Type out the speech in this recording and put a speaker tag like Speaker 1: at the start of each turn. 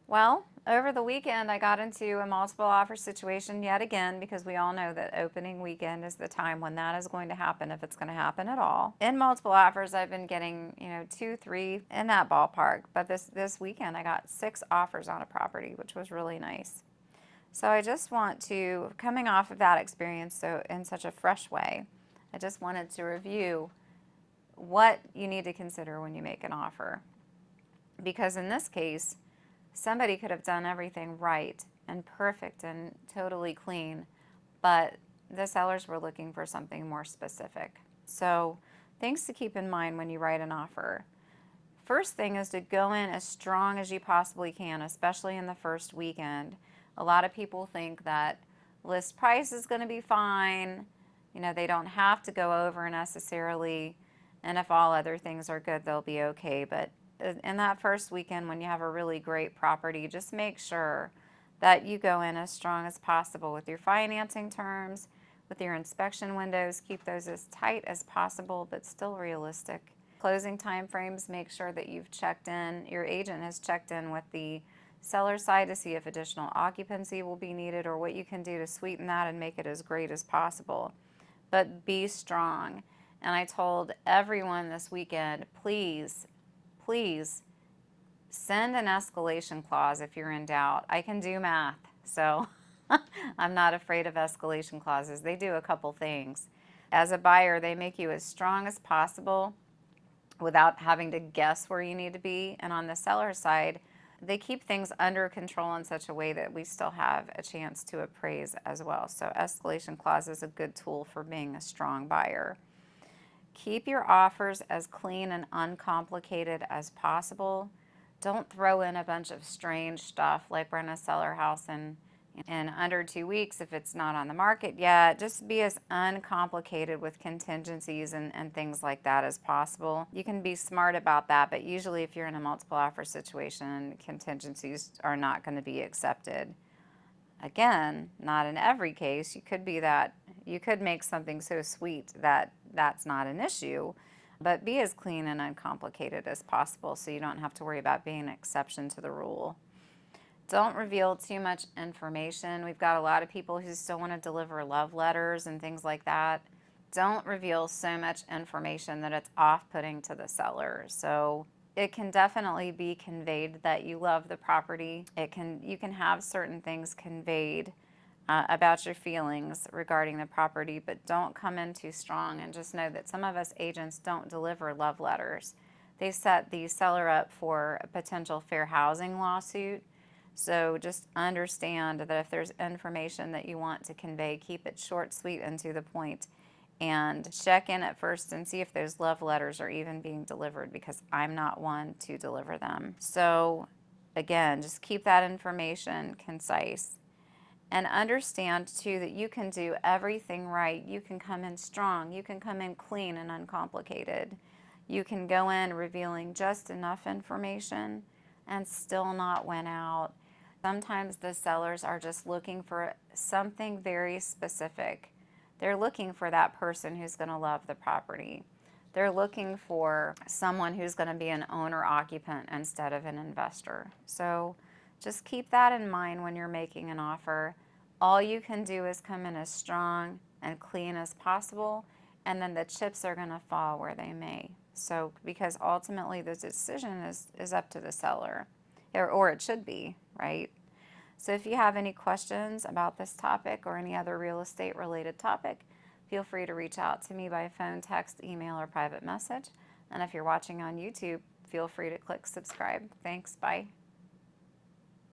Speaker 1: Well, over the weekend, I got into a multiple offer situation yet again because we all know that opening weekend is the time when that is going to happen, if it's going to happen at all. In multiple offers, I've been getting, 2, 3 in that ballpark. But this weekend, I got 6 offers on a property, which was really nice. So I just want to, coming off of that experience, so in such a fresh way, I just wanted to review what you need to consider when you make an offer. Because in this case, somebody could have done everything right and perfect and totally clean, but the sellers were looking for something more specific. So, things to keep in mind when you write an offer. First thing is to go in as strong as you possibly can, especially in the first weekend. A lot of people think that list price is going to be fine. They don't have to go over necessarily, and if all other things are good, they'll be okay. But in that first weekend, when you have a really great property, just make sure that you go in as strong as possible with your financing terms, with your inspection windows. Keep those as tight as possible, but still realistic. Closing time frames, make sure that you've checked in, your agent has checked in with the seller side to see if additional occupancy will be needed or what you can do to sweeten that and make it as great as possible. But be strong. And I told everyone this weekend, please, please send an escalation clause if you're in doubt. I can do math, so I'm not afraid of escalation clauses. They do a couple things. As a buyer, they make you as strong as possible without having to guess where you need to be. And on the seller side, they keep things under control in such a way that we still have a chance to appraise as well. So escalation clause is a good tool for being a strong buyer. Keep your offers as clean and uncomplicated as possible. Don't throw in a bunch of strange stuff like we're in a seller house and in under 2 weeks if it's not on the market yet. Just be as uncomplicated with contingencies and things like that as possible. You can be smart about that, but usually if you're in a multiple offer situation, contingencies are not going to be accepted. Again, not in every case. You could make something so sweet that that's not an issue, but be as clean and uncomplicated as possible so you don't have to worry about being an exception to the rule. Don't reveal too much information. We've got a lot of people who still want to deliver love letters and things like that. Don't reveal so much information that it's off-putting to the seller. So it can definitely be conveyed that you love the property. You can have certain things conveyed about your feelings regarding the property, but don't come in too strong. And just know that some of us agents don't deliver love letters. They set the seller up for a potential fair housing lawsuit. So just understand that if there's information that you want to convey, keep it short, sweet, and to the point. And check in at first and see if those love letters are even being delivered, because I'm not one to deliver them. So again, just keep that information concise. And understand too that you can do everything right. You can come in strong. You can come in clean and uncomplicated. You can go in revealing just enough information and still not win out. Sometimes the sellers are just looking for something very specific. They're looking for that person who's going to love the property. They're looking for someone who's going to be an owner occupant instead of an investor. So just keep that in mind when you're making an offer. All you can do is come in as strong and clean as possible, and then the chips are going to fall where they may. So, because ultimately the decision is up to the seller, or it should be, right? So if you have any questions about this topic or any other real estate related topic, feel free to reach out to me by phone, text, email, or private message. And if you're watching on YouTube, feel free to click subscribe. Thanks. Bye.